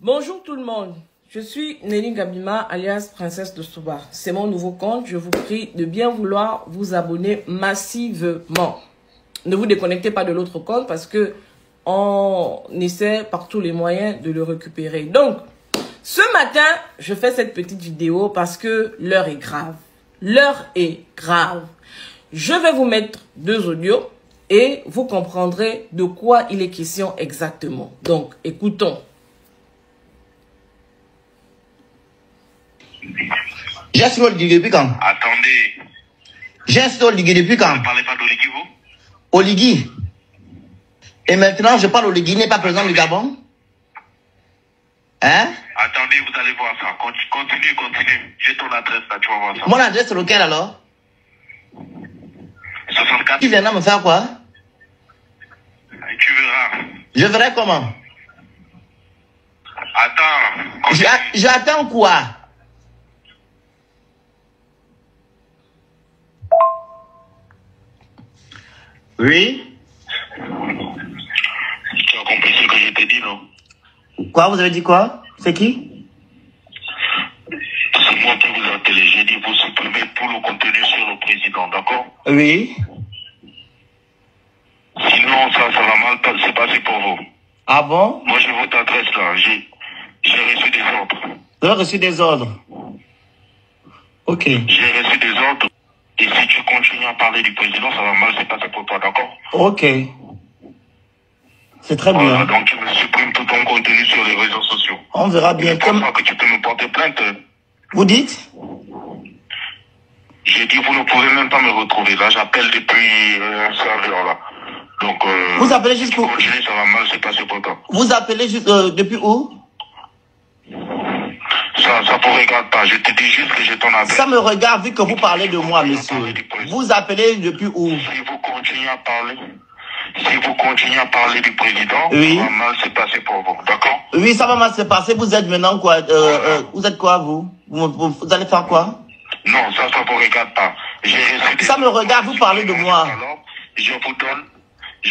Bonjour tout le monde, je suis Nelly Gabima alias Princesse de Souba. C'est mon nouveau compte, je vous prie de bien vouloir vous abonner massivement. Ne vous déconnectez pas de l'autre compte parce que on essaie par tous les moyens de le récupérer. Donc, ce matin, je fais cette petite vidéo parce que l'heure est grave. L'heure est grave. Je vais vous mettre 2 audios et vous comprendrez de quoi il est question exactement. Donc, écoutons. J'ai un solo Oligui depuis quand? Attendez. J'ai un solo Oligui depuis quand? Vous ne parlez pas d'Oligui, vous? Oligui. Et maintenant, je parle Oligui, n'est pas président du Gabon? Hein? Attendez, vous allez voir ça. Continue. J'ai ton adresse là, tu vas voir ça. Mon adresse, c'est lequel alors? 64. Tu viendras me faire quoi? Et tu verras. Je verrai comment? Attends. J'attends quoi? Oui? Tu as compris ce que je t'ai dit, non? Quoi? Vous avez dit quoi? C'est qui? C'est moi qui vous ai appelé. J'ai dit vous supprimez tout le contenu sur le président, d'accord? Oui. Sinon, ça va mal se passer pour vous. Ah bon? Moi, j'ai votre adresse là. J'ai reçu des ordres. Vous avez reçu des ordres? Ok. J'ai reçu des ordres. Et si tu continues à parler du président, ça va mal se passer pour toi, d'accord? Ok. C'est très Voilà, bien. donc tu me supprimes tout ton contenu sur les réseaux sociaux. On verra bien. Je pense pas que tu peux me porter plainte. Vous dites? J'ai dit, vous ne pouvez même pas me retrouver. Là, j'appelle depuis un serveur là. Donc, Vous appelez juste pour... continuer, ça va mal se passer pour toi. Vous appelez juste depuis où? Ça vous regarde pas. Je te dis juste que j'ai ton adresse. Ça me regarde vu que vous parlez de moi, monsieur. Vous appelez depuis où? Si vous continuez à parler du président, oui, ça va mal se passer pour vous, d'accord? Oui, ça va mal se passer. Vous êtes maintenant quoi? Vous êtes quoi, vous allez faire quoi? Non, ça vous regarde pas. Ça me regarde, vous parlez de moi. Alors, je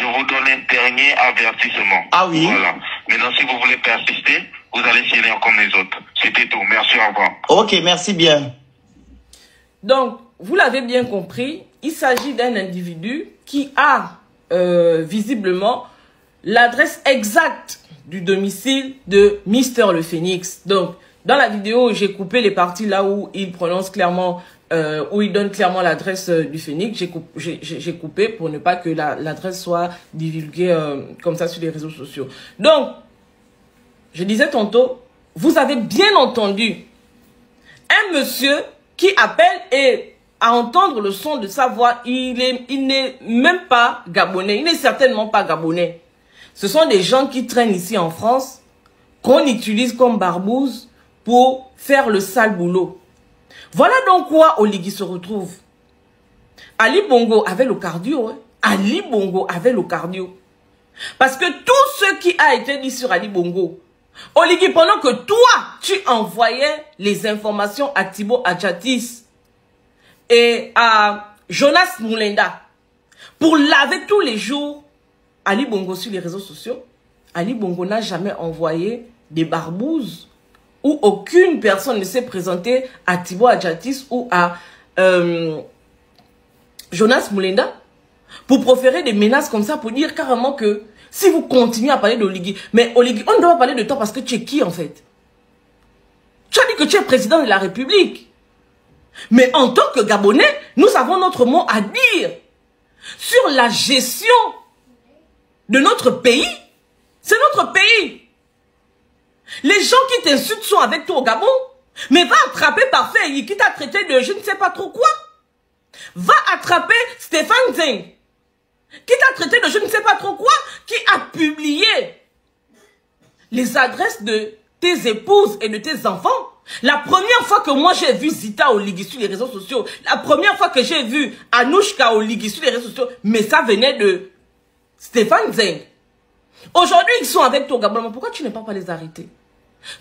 vous donne un dernier avertissement. Ah oui? Voilà. Maintenant, si vous voulez persister, vous allez signer comme les autres. C'était tout. Merci, au revoir. Ok, merci bien. Donc, vous l'avez bien compris, il s'agit d'un individu qui a visiblement l'adresse exacte du domicile de Mister Le Phénix. Donc, dans la vidéo, j'ai coupé les parties là où il prononce clairement, où il donne clairement l'adresse du Phénix. J'ai coupé pour ne pas que l'adresse soit divulguée comme ça sur les réseaux sociaux. Donc, je disais tantôt, vous avez bien entendu un monsieur qui appelle et à entendre le son de sa voix, il n'est même pas gabonais. Il n'est certainement pas gabonais. Ce sont des gens qui traînent ici en France, qu'on utilise comme barbouze pour faire le sale boulot. Voilà donc quoi Oligui se retrouve. Ali Bongo avait le cardio. Hein? Ali Bongo avait le cardio. Parce que tout ce qui a été dit sur Ali Bongo, Oligui, pendant que toi, tu envoyais les informations à Thibaut Adjatis et à Jonas Moulenda pour laver tous les jours Ali Bongo sur les réseaux sociaux, Ali Bongo n'a jamais envoyé des barbouzes où aucune personne ne s'est présentée à Thibaut Adjatis ou à Jonas Moulenda pour proférer des menaces comme ça, pour dire carrément que si vous continuez à parler d'Oligui, mais Oligui, on ne doit pas parler de toi parce que tu es qui en fait? Tu as dit que tu es président de la République. Mais en tant que Gabonais, nous avons notre mot à dire sur la gestion de notre pays. C'est notre pays. Les gens qui t'insultent sont avec toi au Gabon, mais va attraper Parfait qui t'a traité de je ne sais pas trop quoi. Va attraper Stéphane Zeng, qui t'a traité de je ne sais pas trop quoi, qui a publié les adresses de tes épouses et de tes enfants. La première fois que moi j'ai vu Zita Oligui sur les réseaux sociaux, la première fois que j'ai vu Anouchka Oligui sur les réseaux sociaux, mais ça venait de Stéphane Zeng. Aujourd'hui, ils sont avec toi au Gabon. Pourquoi tu n'es pas les arrêter?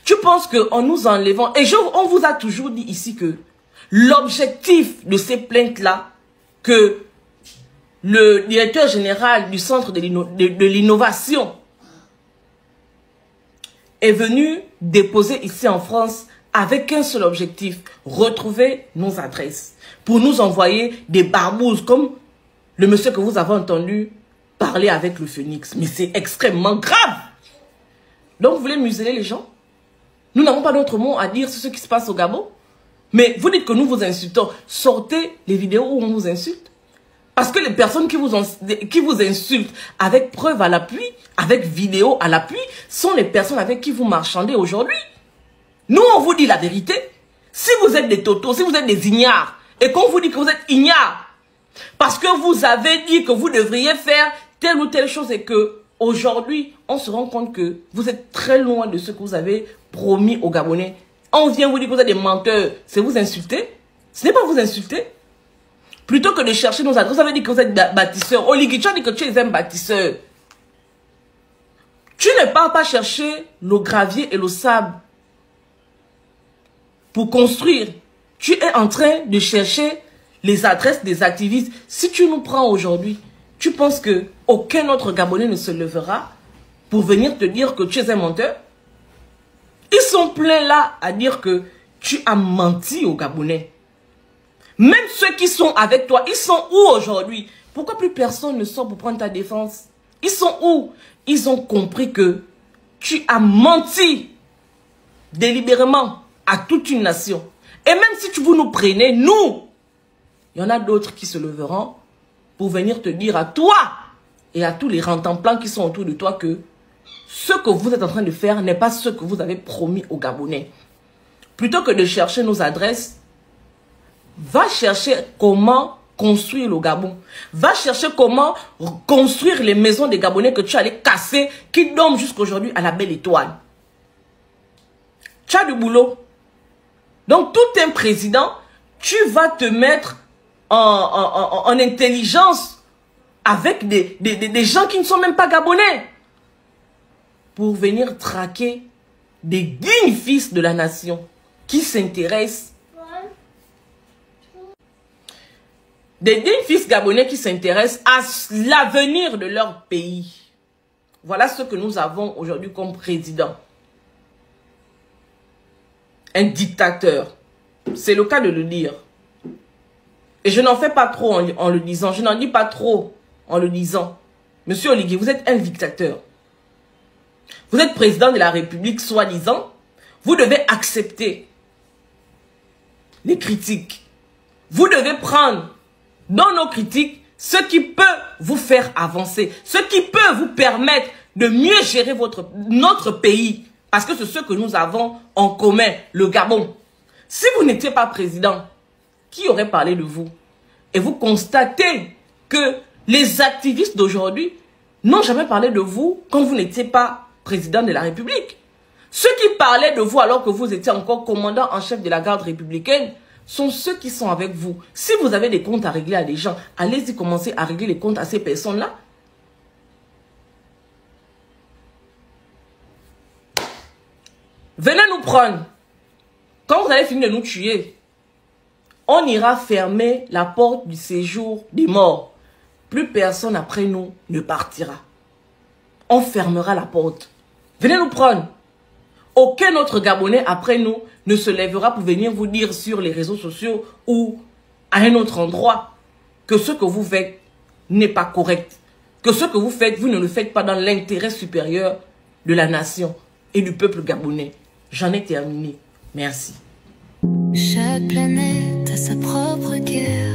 Tu penses qu'en nous enlevant, et on vous a toujours dit ici que l'objectif de ces plaintes-là, que le directeur général du centre de l'innovation est venu déposer ici en France avec un seul objectif, retrouver nos adresses pour nous envoyer des barbouzes comme le monsieur que vous avez entendu parler avec le Phénix. Mais c'est extrêmement grave. Donc vous voulez museler les gens? Nous n'avons pas d'autre mot à dire sur ce qui se passe au Gabon. Mais vous dites que nous vous insultons. Sortez les vidéos où on vous insulte. Parce que les personnes qui vous insultent avec preuve à l'appui, avec vidéo à l'appui, sont les personnes avec qui vous marchandez aujourd'hui. Nous, on vous dit la vérité. Si vous êtes des totos, si vous êtes des ignares, et qu'on vous dit que vous êtes ignares, parce que vous avez dit que vous devriez faire telle ou telle chose et que aujourd'hui, on se rend compte que vous êtes très loin de ce que vous avez promis aux Gabonais. On vient vous dire que vous êtes des menteurs. C'est vous insulter? Ce n'est pas vous insulter. Plutôt que de chercher nos adresses, vous avez dit que vous êtes bâtisseurs. Oligui, tu as dit que tu es un bâtisseur. Tu ne pars pas chercher le gravier et le sable pour construire. Tu es en train de chercher les adresses des activistes. Si tu nous prends aujourd'hui, tu penses que aucun autre Gabonais ne se lèvera pour venir te dire que tu es un menteur? Ils sont pleins là à dire que tu as menti aux Gabonais. Même ceux qui sont avec toi, ils sont où aujourd'hui? Pourquoi plus personne ne sort pour prendre ta défense? Ils sont où? Ils ont compris que tu as menti délibérément à toute une nation. Et même si vous nous prenez, nous, il y en a d'autres qui se leveront pour venir te dire à toi et à tous les rantanplans qui sont autour de toi que ce que vous êtes en train de faire n'est pas ce que vous avez promis aux Gabonais. Plutôt que de chercher nos adresses, va chercher comment construire le Gabon. Va chercher comment construire les maisons des Gabonais que tu allais casser, qui dorment jusqu'aujourd'hui à la belle étoile. Tu as du boulot. Donc tout un président, tu vas te mettre en intelligence avec des gens qui ne sont même pas Gabonais pour venir traquer des dignes fils de la nation qui s'intéressent. Des dignes fils gabonais qui s'intéressent à l'avenir de leur pays. Voilà ce que nous avons aujourd'hui comme président. Un dictateur. C'est le cas de le dire. Et je n'en fais pas trop en le disant. Je n'en dis pas trop en le disant. Monsieur Oligui, vous êtes un dictateur. Vous êtes président de la République, soi-disant. Vous devez accepter les critiques. Vous devez prendre dans nos critiques ce qui peut vous faire avancer. Ce qui peut vous permettre de mieux gérer notre pays. Parce que c'est ce que nous avons en commun, le Gabon. Si vous n'étiez pas président, qui aurait parlé de vous? Et vous constatez que les activistes d'aujourd'hui n'ont jamais parlé de vous quand vous n'étiez pas président de la République. Ceux qui parlaient de vous alors que vous étiez encore commandant en chef de la garde républicaine sont ceux qui sont avec vous. Si vous avez des comptes à régler à des gens, allez-y commencer à régler les comptes à ces personnes-là. Venez nous prendre. Quand vous allez finir de nous tuer, on ira fermer la porte du séjour des morts. Plus personne après nous ne partira. On fermera la porte. Venez nous prendre. Aucun autre Gabonais après nous ne se lèvera pour venir vous dire sur les réseaux sociaux ou à un autre endroit que ce que vous faites n'est pas correct. Que ce que vous faites, vous ne le faites pas dans l'intérêt supérieur de la nation et du peuple gabonais. J'en ai terminé. Merci. Chaque planète a sa propre guerre.